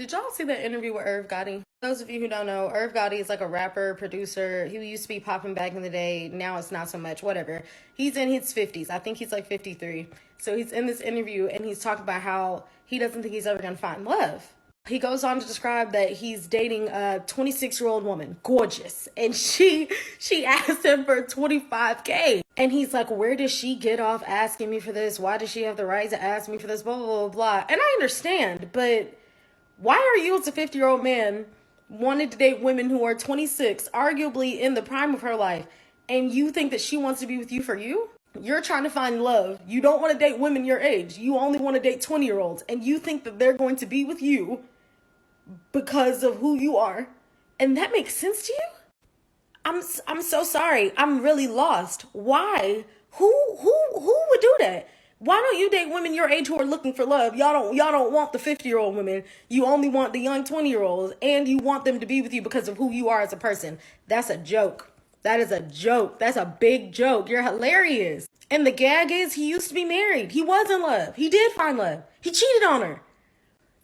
Did y'all see that interview with Irv Gotti? Those of you who don't know, Irv Gotti is like a rapper, producer. He used to be popping back in the day. Now it's not so much, whatever. He's in his 50s. I think he's like 53. So he's in this interview and he's talking about how he doesn't think he's ever going to find love. He goes on to describe that he's dating a 26-year-old woman, gorgeous, and she asked him for 25K. And he's like, where does she get off asking me for this? Why does she have the right to ask me for this? Blah, blah, blah, blah. And I understand, but why are you as a 50-year-old man wanting to date women who are 26, arguably in the prime of her life, and you think that she wants to be with you for you? You're trying to find love. You don't want to date women your age. You only want to date 20-year-olds, and you think that they're going to be with you because of who you are. And that makes sense to you? I'm so sorry. I'm really lost. Why? Who would do that? Why don't you date women your age who are looking for love? Y'all don't want the 50-year-old women. You only want the young 20-year-olds, and you want them to be with you because of who you are as a person. That's a joke. That is a joke. That's a big joke. You're hilarious. And the gag is he used to be married. He was in love. He did find love. He cheated on her.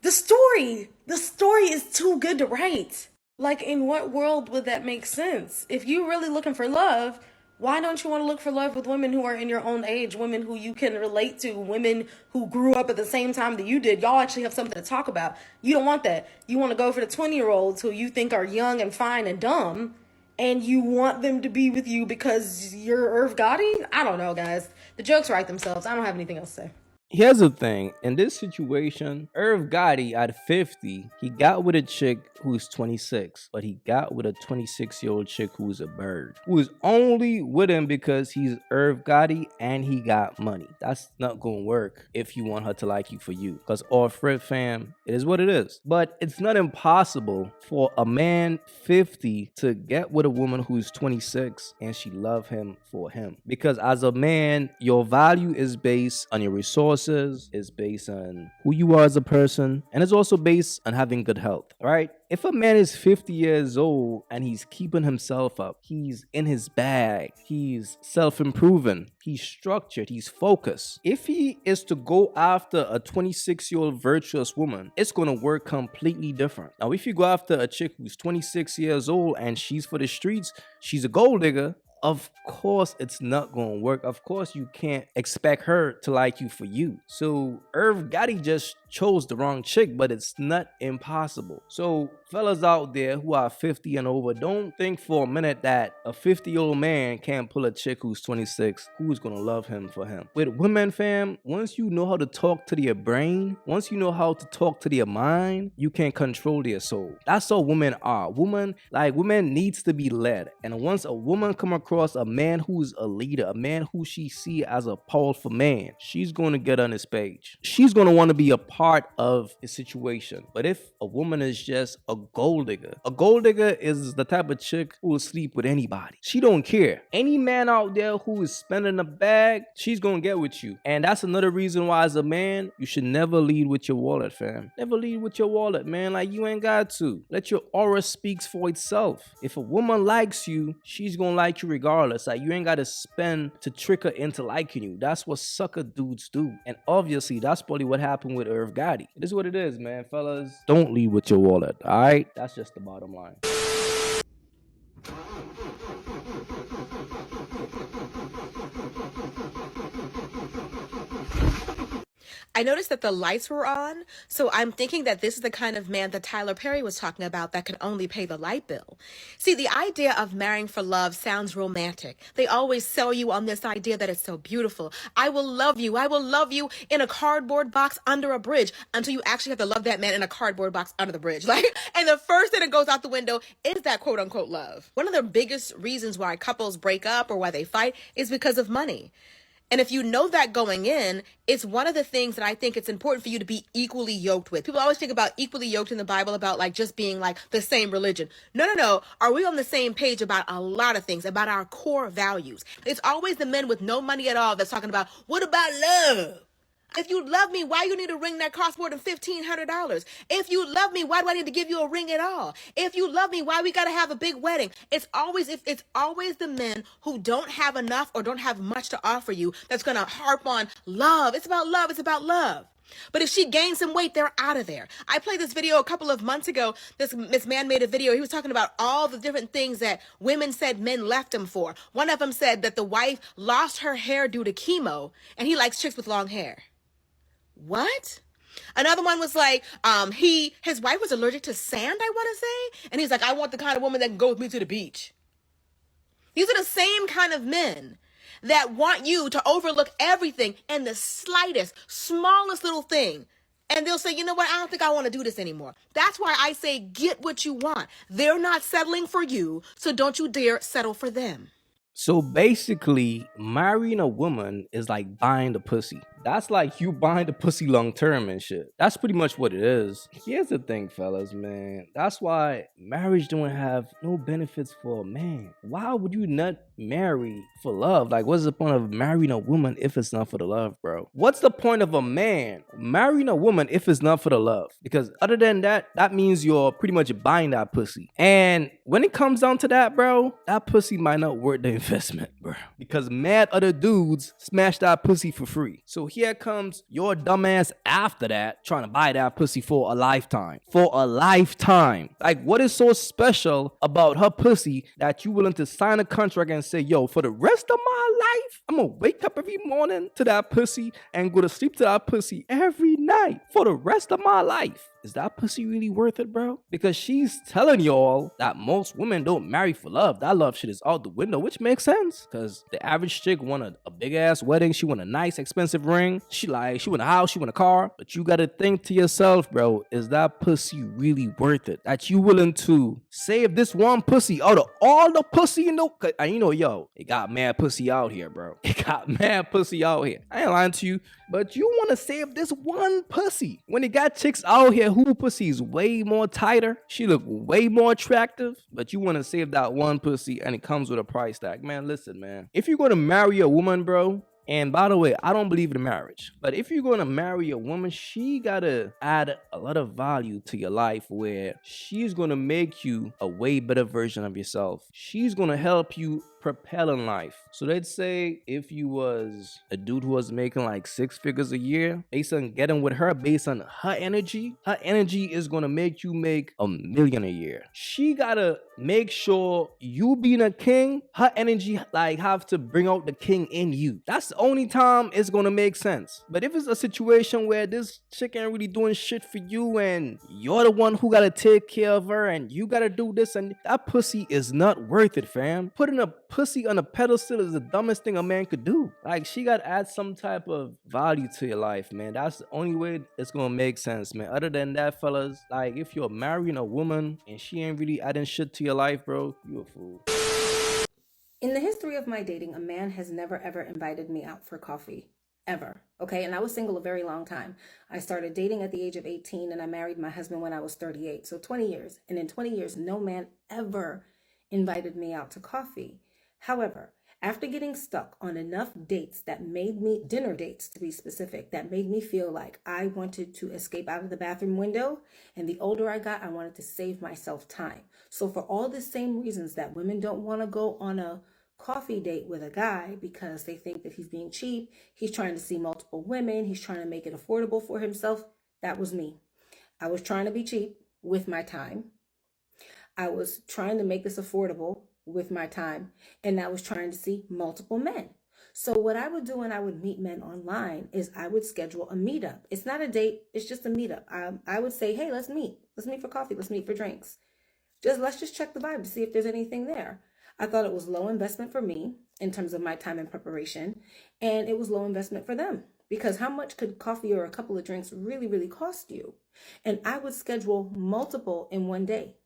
The story is too good to write. Like, in what world would that make sense? If you're really looking for love, why don't you want to look for love with women who are in your own age, women who you can relate to, women who grew up at the same time that you did? Y'all actually have something to talk about. You don't want that. You want to go for the 20-year-olds who you think are young and fine and dumb, and you want them to be with you because you're Irv Gotti? I don't know, guys. The jokes write themselves. I don't have anything else to say. Here's the thing. In this situation, Irv Gotti at 50, he got with a chick who's 26, but he got with a 26-year-old chick who's a bird, who is only with him because he's Irv Gotti and he got money. That's not gonna work if you want her to like you for you. Because all Fred fam, it is what it is. But it's not impossible for a man 50 to get with a woman who's 26 and she love him for him. Because as a man, your value is based on your resources, is based on who you are as a person, and it's also based on having good health, right? If a man is 50 years old and he's keeping himself up, he's in his bag, he's self-improving, he's structured, he's focused. If he is to go after a 26-year-old virtuous woman, it's going to work completely different. Now, if you go after a chick who's 26 years old and she's for the streets, she's a gold digger, of course it's not gonna work. Of course you can't expect her to like you for you. So Irv Gotti just chose the wrong chick, but it's not impossible. So fellas out there who are 50 and over, don't think for a minute that a 50-year-old man can't pull a chick who's 26 who's gonna love him for him. With women, fam, once you know how to talk to their brain, once you know how to talk to their mind, you can control their soul. That's how women are. Women needs to be led. And once a woman come across a man who's a leader, a man who she see as a powerful man, she's going to get on his page. She's going to want to be a part of the situation. But if a woman is just a gold digger is the type of chick who will sleep with anybody. She don't care. Any man out there who is spending a bag, she's going to get with you. And that's another reason why as a man, you should never lead with your wallet, fam. Never lead with your wallet, man. Like, you ain't got to. Let your aura speaks for itself. If a woman likes you, she's going to like you regardless. Like, you ain't got to spend to trick her into liking you. That's what sucker dudes do. And obviously, that's probably what happened with Irv Gotti. It is what it is, man. Fellas, don't lead with your wallet, all right? That's just the bottom line. I noticed that the lights were on, so I'm thinking that this is the kind of man that Tyler Perry was talking about that can only pay the light bill. See, the idea of marrying for love sounds romantic. They always sell you on this idea that it's so beautiful. I will love you. I will love you in a cardboard box under a bridge, until you actually have to love that man in a cardboard box under the bridge. And the first thing that goes out the window is that quote unquote love. One of the biggest reasons why couples break up or why they fight is because of money. And if you know that going in, it's one of the things that I think it's important for you to be equally yoked with. People always think about equally yoked in the Bible about like just being like the same religion. No. Are we on the same page about a lot of things, about our core values? It's always the men with no money at all that's talking about, what about love? If you love me, why you need a ring that costs more than $1,500? If you love me, why do I need to give you a ring at all? If you love me, why we got to have a big wedding? It's always the men who don't have enough or don't have much to offer you that's going to harp on love. It's about love. It's about love. But if she gains some weight, they're out of there. I played this video a couple of months ago. This man made a video. He was talking about all the different things that women said men left him for. One of them said that the wife lost her hair due to chemo, and he likes chicks with long hair. What? Another one was like, his wife was allergic to sand, I want to say. And he's like, I want the kind of woman that can go with me to the beach. These are the same kind of men that want you to overlook everything and the slightest, smallest little thing. And they'll say, you know what? I don't think I want to do this anymore. That's why I say, get what you want. They're not settling for you, so don't you dare settle for them. So basically, marrying a woman is like buying the pussy. That's like you buying the pussy long term and shit. That's pretty much what it is. Here's the thing, fellas, man. That's why marriage don't have no benefits for a man. Why would you not marry for love? Like, what's the point of marrying a woman if it's not for the love, bro? What's the point of a man marrying a woman if it's not for the love? Because other than that, that means you're pretty much buying that pussy. And when it comes down to that, bro, that pussy might not worth the investment, bro. Because mad other dudes smash that pussy for free. So here comes your dumbass after that trying to buy that pussy for a lifetime. For a lifetime. Like, what is so special about her pussy that you willing to sign a contract and say, yo, for the rest of my life, I'm gonna wake up every morning to that pussy and go to sleep to that pussy every night for the rest of my life? Is that pussy really worth it, bro? Because she's telling y'all that most women don't marry for love. That love shit is out the window, which makes sense. Because the average chick want a big ass wedding. She want a nice, expensive ring. She want a house. She want a car. But you gotta think to yourself, bro, is that pussy really worth it? That you willing to save this one pussy out of all the pussy in the... And you know, yo, it got mad pussy out here, bro. It got mad pussy out here. I ain't lying to you. But you want to save this one pussy. When it got chicks out here who pussy is way more tighter, she look way more attractive, but you want to save that one pussy and it comes with a price tag. Man, listen, man. If you're going to marry a woman, bro, and by the way, I don't believe in marriage, but if you're going to marry a woman, she got to add a lot of value to your life where she's going to make you a way better version of yourself. She's going to help you propel in life. So let's say if you was a dude who was making like 6 figures a year, based on getting with her, based on her energy is going to make you make $1 million a year. She got to make sure you being a king, her energy like have to bring out the king in you. That's the only time it's going to make sense. But if it's a situation where this chick ain't really doing shit for you and you're the one who got to take care of her and you got to do this, and that pussy is not worth it, fam. Putting a pussy on a pedestal is the dumbest thing a man could do. Like, she got to add some type of value to your life, man. That's the only way it's going to make sense, man. Other than that, fellas, like, if you're marrying a woman and she ain't really adding shit to your life, bro, you a fool. In the history of my dating, a man has never ever invited me out for coffee. Ever. Okay, and I was single a very long time. I started dating at the age of 18 and I married my husband when I was 38. So 20 years. And in 20 years, no man ever invited me out to coffee. However, after getting stuck on enough dates that made me, dinner dates to be specific, that made me feel like I wanted to escape out of the bathroom window, and the older I got, I wanted to save myself time. So for all the same reasons that women don't want to go on a coffee date with a guy because they think that he's being cheap, he's trying to see multiple women, he's trying to make it affordable for himself, that was me. I was trying to be cheap with my time. I was trying to make this affordable with my time, and I was trying to see multiple men. So what I would do when I would meet men online is I would schedule a meetup. It's not a date, it's just a meetup. I would say, hey, let's meet for coffee, let's meet for drinks. Let's just check the vibe to see if there's anything there. I thought it was low investment for me in terms of my time and preparation, and it was low investment for them, because how much could coffee or a couple of drinks really, really cost you? And I would schedule multiple in one day.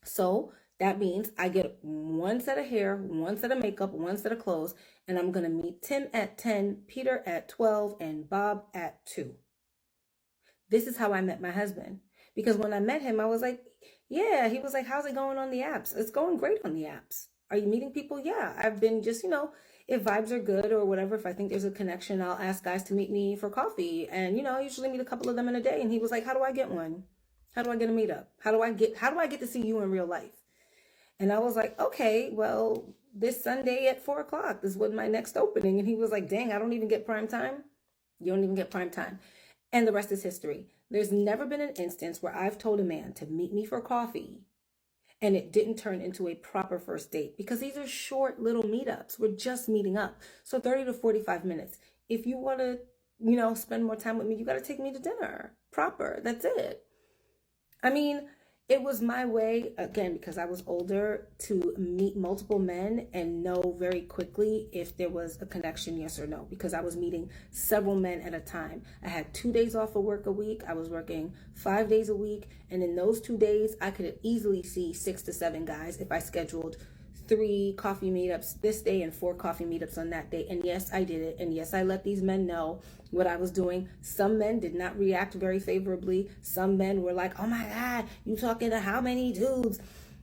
So that means I get one set of hair, one set of makeup, one set of clothes, and I'm going to meet Tim at 10, Peter at 12, and Bob at 2. This is how I met my husband. Because when I met him, I was like, yeah, he was like, how's it going on the apps? It's going great on the apps. Are you meeting people? Yeah, I've been just, if vibes are good or whatever, if I think there's a connection, I'll ask guys to meet me for coffee. And, I usually meet a couple of them in a day. And he was like, how do I get one? How do I get a meetup? How do I get to see you in real life? And I was like, okay, well, this Sunday at 4:00, this was my next opening. And he was like, dang, I don't even get prime time. You don't even get prime time. And the rest is history. There's never been an instance where I've told a man to meet me for coffee and it didn't turn into a proper first date, because these are short little meetups. We're just meeting up. So 30 to 45 minutes. If you want to, spend more time with me, you got to take me to dinner. Proper. That's it. I mean, it was my way, again, because I was older, to meet multiple men and know very quickly if there was a connection, yes or no, because I was meeting several men at a time. I had 2 days off of work a week. I was working 5 days a week. And in those 2 days, I could easily see 6 to 7 guys if I scheduled 3 coffee meetups this day and 4 coffee meetups on that day. And yes, I did it. And yes, I let these men know what I was doing. Some men did not react very favorably. Some men were like, oh my God, you talking to how many dudes?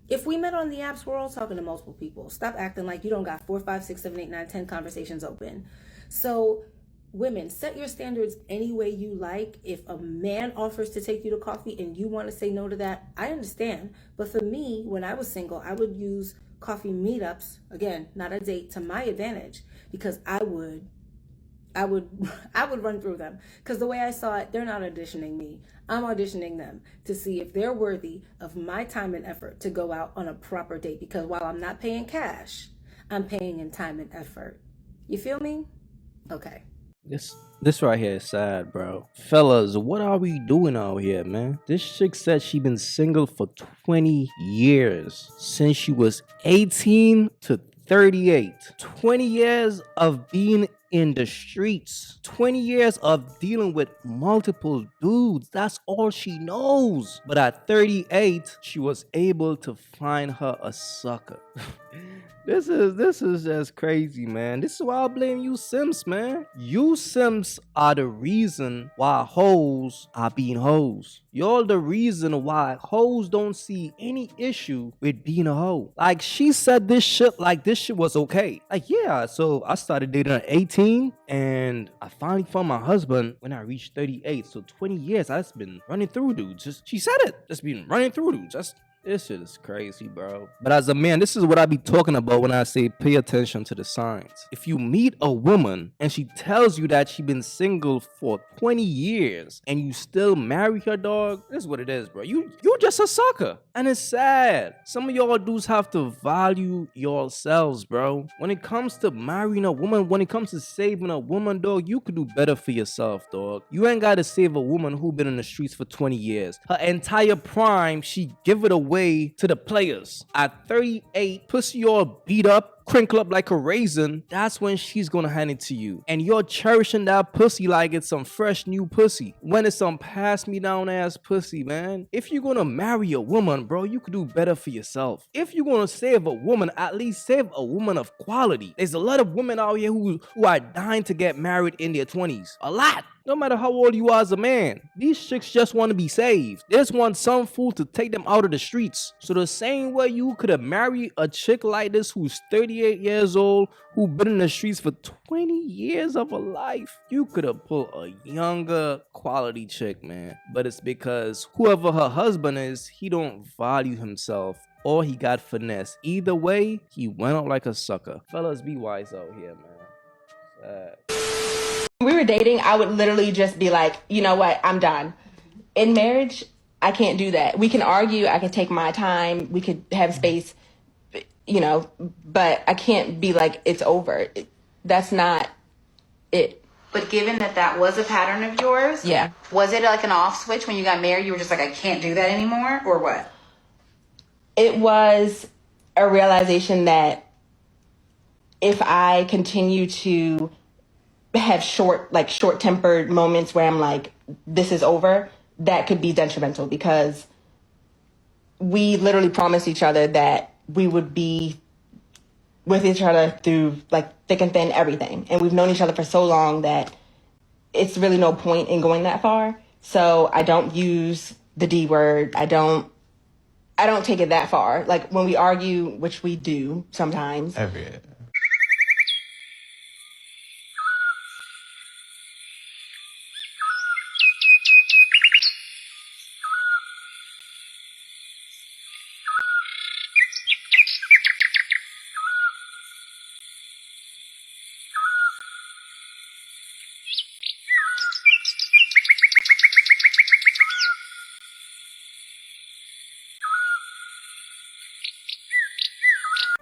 If we met on the apps, we're all talking to multiple people. Stop acting like you don't got 4, 5, 6, 7, 8, 9, 10 conversations open. So women, set your standards any way you like. If a man offers to take you to coffee and you want to say no to that, I understand. But for me, when I was single, I would use coffee meetups, again, not a date, to my advantage, because I would run through them, because the way I saw it, they're not auditioning me. I'm auditioning them to see if they're worthy of my time and effort to go out on a proper date, because while I'm not paying cash, I'm paying in time and effort. You feel me? Okay. This right here is sad, bro. Fellas, what are we doing out here, man? This chick said she been single for 20 years, since she was 18 to 38. 20 years of being in the streets. 20 years of dealing with multiple dudes. That's all she knows. But at 38, she was able to find her a sucker. This is just crazy, man. This is why I blame you simps, man. You simps are the reason why hoes are being hoes. You're the reason why hoes don't see any issue with being a hoe. Like, she said this shit like this shit was okay. Like, yeah, so I started dating at 18 and I finally found my husband when I reached 38. So 20 years I just been running through dudes. She said it. Just been running through dudes. This shit is crazy, bro. But as a man, this is what I be talking about when I say pay attention to the signs. If you meet a woman and she tells you that she been single for 20 years and you still marry her, dog, this is what it is, bro. You just a sucker. And it's sad. Some of y'all dudes have to value yourselves, bro. When it comes to marrying a woman, when it comes to saving a woman, dog, you could do better for yourself, dog. You ain't gotta save a woman who been in the streets for 20 years. Her entire prime, she give it away to the players. At 38, pussy all beat up, crinkle up like a raisin, that's when she's gonna hand it to you. And you're cherishing that pussy like it's some fresh new pussy, when it's some pass me down ass pussy, man. If you're gonna marry a woman, bro, you could do better for yourself. If you're gonna save a woman, at least save a woman of quality. There's a lot of women out here who are dying to get married in their 20s. A lot. No matter how old you are as a man, these chicks just want to be saved. They just want some fool to take them out of the streets. So the same way you could have married a chick like this who's 38 years old, who been in the streets for 20 years of her life, you could have pulled a younger quality chick, man. But it's because whoever her husband is, he don't value himself, or he got finesse. Either way, he went out like a sucker. Fellas, be wise out here, man. We were dating, I would literally just be like, you know what, I'm done. In marriage, I can't do that. We can argue, I can take my time, we could have space, but I can't be like, it's over. That's not it. But given that that was a pattern of yours, Yeah. Was it like an off switch when you got married? You were just like, I can't do that anymore, or what? It was a realization that if I continue to have short-tempered moments where I'm like, this is over, that could be detrimental, because we literally promised each other that we would be with each other through like thick and thin, everything. And we've known each other for so long that it's really no point in going that far. So I don't use the D word. I don't take it that far. Like when we argue, which we do sometimes.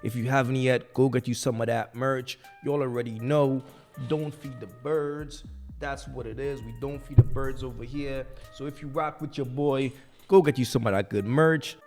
If you haven't yet, go get you some of that merch. Y'all already know, don't feed the birds. That's what it is. We don't feed the birds over here. So if you rock with your boy, go get you some of that good merch.